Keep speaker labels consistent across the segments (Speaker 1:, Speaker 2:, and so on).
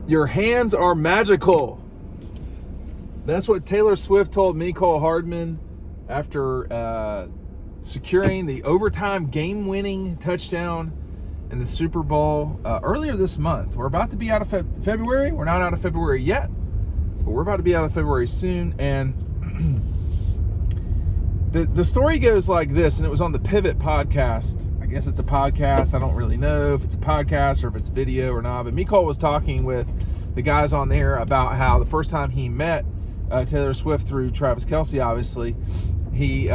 Speaker 1: Your hands are magical. That's what Taylor Swift told Mecole Hardman after securing the overtime game-winning touchdown in the Super Bowl earlier this month. We're about to be out of February. We're not out of February yet, but we're about to be out of February soon. And the story goes like this, and it was on the Pivot podcast. I guess it's a podcast. I don't really know if it's a podcast or if it's video or not. But Mecole was talking with the guys on there about how the first time he met Taylor Swift through Travis Kelce, obviously, he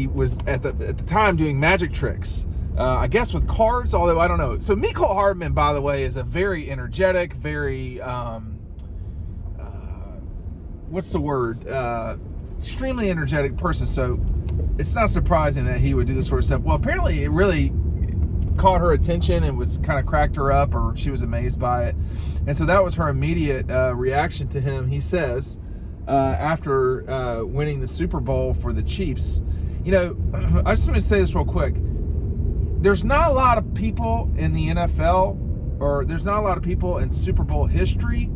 Speaker 1: was at the time doing magic tricks, I guess with cards, although I don't know. So Mecole Hardman, by the way, is a very energetic, very extremely energetic person. So it's not surprising that he would do this sort of stuff. Well, apparently it really caught her attention and was kind of cracked her up, or she was amazed by it. And so that was her immediate reaction to him. He says, after winning the Super Bowl for the Chiefs, I just want to say this real quick. There's not a lot of people in the NFL, or there's not a lot of people in Super Bowl history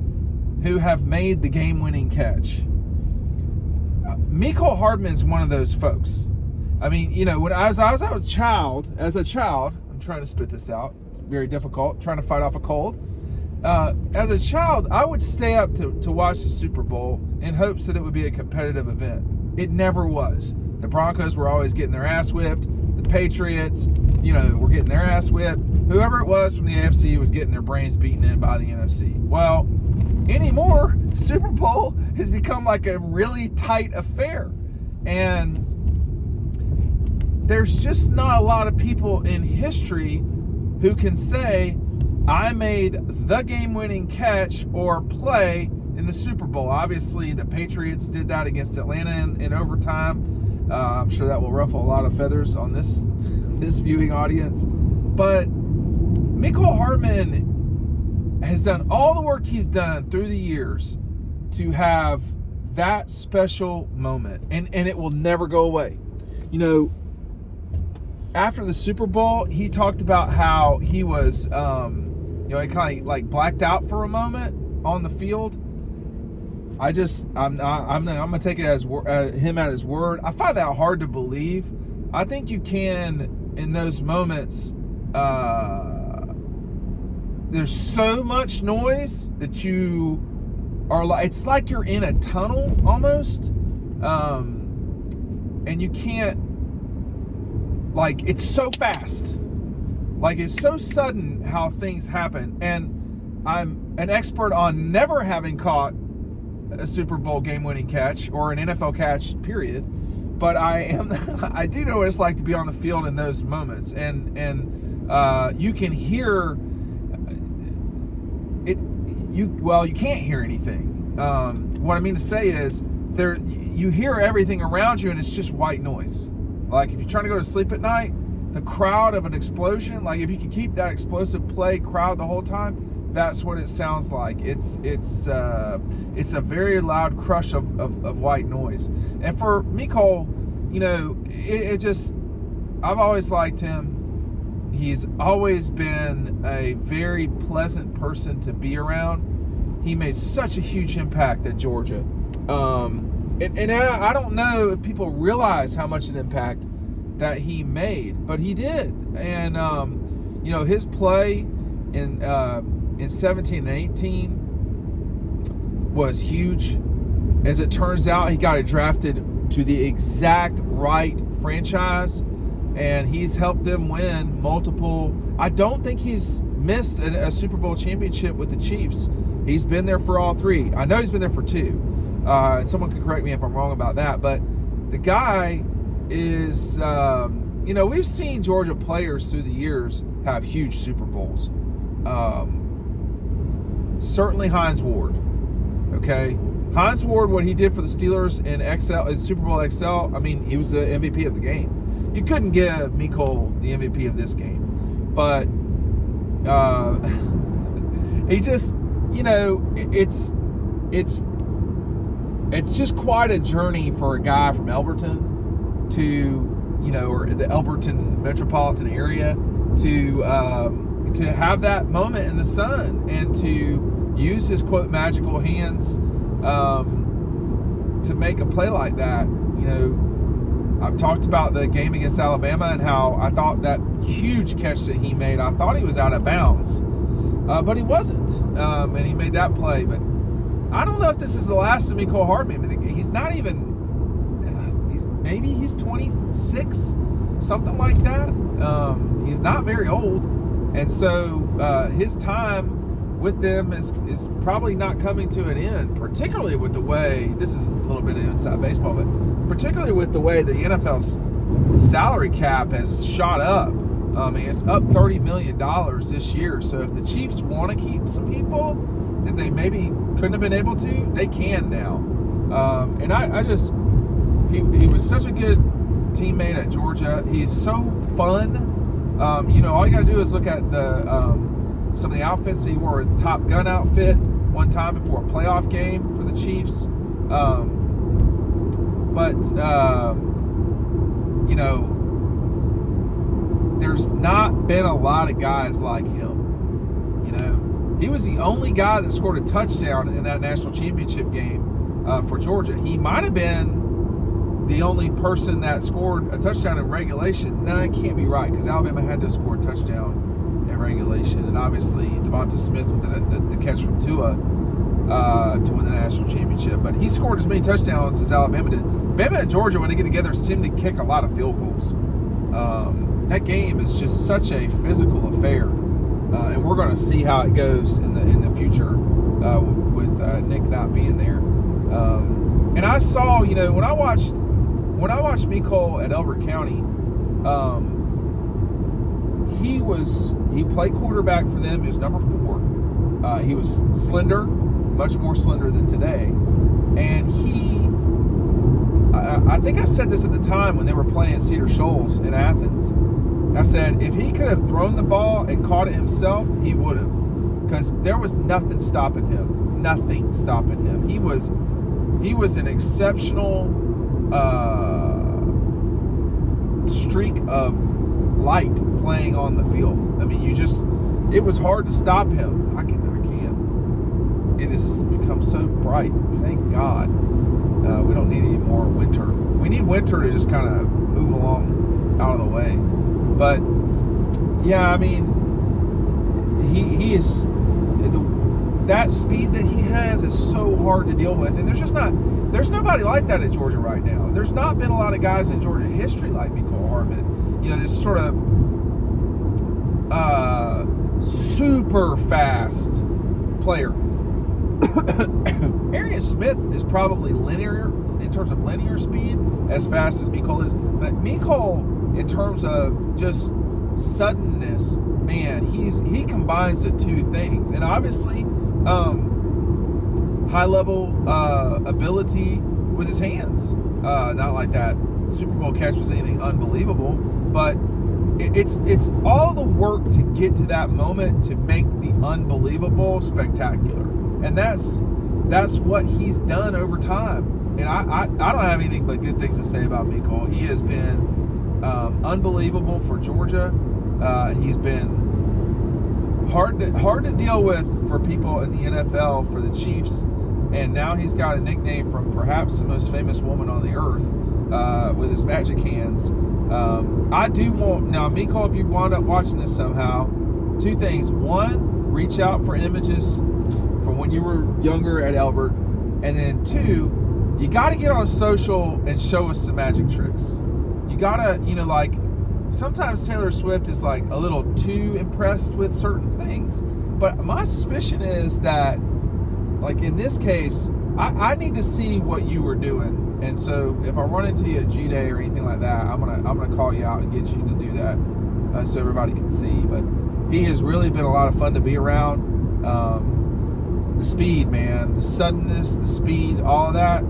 Speaker 1: who have made the game-winning catch. Mecole Hardman's one of those folks. I mean, when I was a child, I'm trying to spit this out. It's very difficult, trying to fight off a cold. As a child, I would stay up to watch the Super Bowl in hopes that it would be a competitive event. It never was. The Broncos were always getting their ass whipped. The Patriots, were getting their ass whipped. Whoever it was from the AFC was getting their brains beaten in by the NFC. Well, anymore, Super Bowl has become like a really tight affair. And there's just not a lot of people in history who can say, I made the game-winning catch or play in the Super Bowl. Obviously, the Patriots did that against Atlanta in overtime. I'm sure that will ruffle a lot of feathers on this viewing audience. But Mecole Hardman has done all the work he's done through the years to have that special moment, and it will never go away. After the Super Bowl, he talked about how he was, he kind of like blacked out for a moment on the field. I'm gonna take it as him at his word. I find that hard to believe. I think you can, in those moments, there's so much noise that you are like, it's like you're in a tunnel almost, and you can't, like, it's so fast, like it's so sudden how things happen. And I'm an expert on never having caught a Super Bowl game-winning catch or an NFL catch, period. But I do know what it's like to be on the field in those moments, and you can hear it. You can't hear anything. What I mean to say is, you hear everything around you, and it's just white noise. Like if you're trying to go to sleep at night, the crowd of an explosion, like if you can keep that explosive play crowd the whole time, that's what it sounds like. It's a very loud crush of white noise. And for Mecole, I've always liked him. He's always been a very pleasant person to be around. He made such a huge impact at Georgia. And I don't know if people realize how much an impact that he made, but he did. And his play in 17 and 18 was huge. As it turns out, he got drafted to the exact right franchise, and he's helped them win multiple. I don't think he's missed a Super Bowl championship with the Chiefs. He's been there for all three. I know he's been there for two. And someone can correct me if I'm wrong about that, but the guy is, we've seen Georgia players through the years have huge Super Bowls. Certainly Hines Ward. Okay, Hines Ward, what he did for the Steelers in Super Bowl XL, I mean, he was the MVP of the game. You couldn't give Mecole the MVP of this game, but he just, it's just quite a journey for a guy from Elberton to, or the Elberton metropolitan area to to have that moment in the sun and to use his quote magical hands to make a play like that. I've talked about the game against Alabama and how I thought that huge catch that he made, I thought he was out of bounds, but he wasn't, and he made that play. But I don't know if this is the last of Mecole Hardman. He's not even, maybe he's 26, something like that. He's not very old, and so his time with them is probably not coming to an end, particularly with the way, this is a little bit of inside baseball, but particularly with the way the NFL's salary cap has shot up. It's up $30 million this year. So if the Chiefs want to keep some people that they maybe couldn't have been able to, they can now. And I just, he was such a good teammate at Georgia. He's so fun. All you got to do is look at some of the outfits. He wore a Top Gun outfit one time before a playoff game for the Chiefs. There's not been a lot of guys like him. He was the only guy that scored a touchdown in that national championship game for Georgia. He might have been the only person that scored a touchdown in regulation. No, it can't be right, because Alabama had to score a touchdown in regulation, and obviously Devonta Smith with the catch from Tua to win the national championship. But he scored as many touchdowns as Alabama did. Alabama and Georgia, when they get together, seem to kick a lot of field goals. That game is just such a physical affair, and we're going to see how it goes in the future with Nick not being there. And I saw, when I watched Mecole at Elbert County, he played quarterback for them. He was number 4. He was slender, much more slender than today. And I think I said this at the time when they were playing Cedar Shoals in Athens. I said, if he could have thrown the ball and caught it himself, he would have. Because there was nothing stopping him. Nothing stopping him. He was an exceptional streak of light playing on the field. I mean, it was hard to stop him. I can't. It has become so bright. Thank God. We don't need any more winter. We need winter to just kind of move along out of the way. But yeah, I mean, he is, that speed that he has is so hard to deal with, and there's nobody like that at Georgia right now. There's not been a lot of guys in Georgia history like Mecole Hardman. This sort of super fast player. Arian Smith is probably linear in terms of linear speed, as fast as Mecole is. But Mecole, in terms of just suddenness, man, he combines the two things. And obviously, high level ability with his hands. Not like that Super Bowl catch was anything unbelievable, but it's all the work to get to that moment to make the unbelievable spectacular. And that's what he's done over time. And I don't have anything but good things to say about Mecole. He has been unbelievable for Georgia. He's been hard to deal with for people in the NFL, for the Chiefs. And now he's got a nickname from perhaps the most famous woman on the earth with his magic hands. I do want, now Mecole, if you wind up watching this somehow, 2 things. 1, reach out for images from when you were younger at Elbert. And then 2, you got to get on social and show us some magic tricks. You got to, like, sometimes Taylor Swift is like a little too impressed with certain things. But my suspicion is that, like in this case, I need to see what you were doing. And so if I run into you at G-Day or anything like that, I'm gonna call you out and get you to do that so everybody can see. But he has really been a lot of fun to be around. The speed, man, the suddenness, the speed, all of that.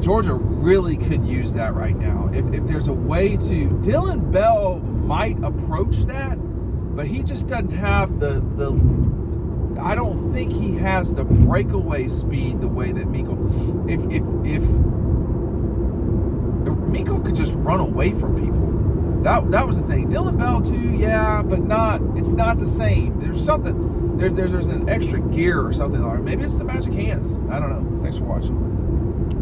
Speaker 1: Georgia really could use that right now. If there's a way to, Dylan Bell might approach that, but he just doesn't have the I don't think he has the breakaway speed the way that Mecole. If Mecole could just run away from people, That was the thing. Dylan Bell too, yeah, but not. It's not the same. There's something. There's an extra gear or something. Or maybe it's the magic hands. I don't know. Thanks for watching.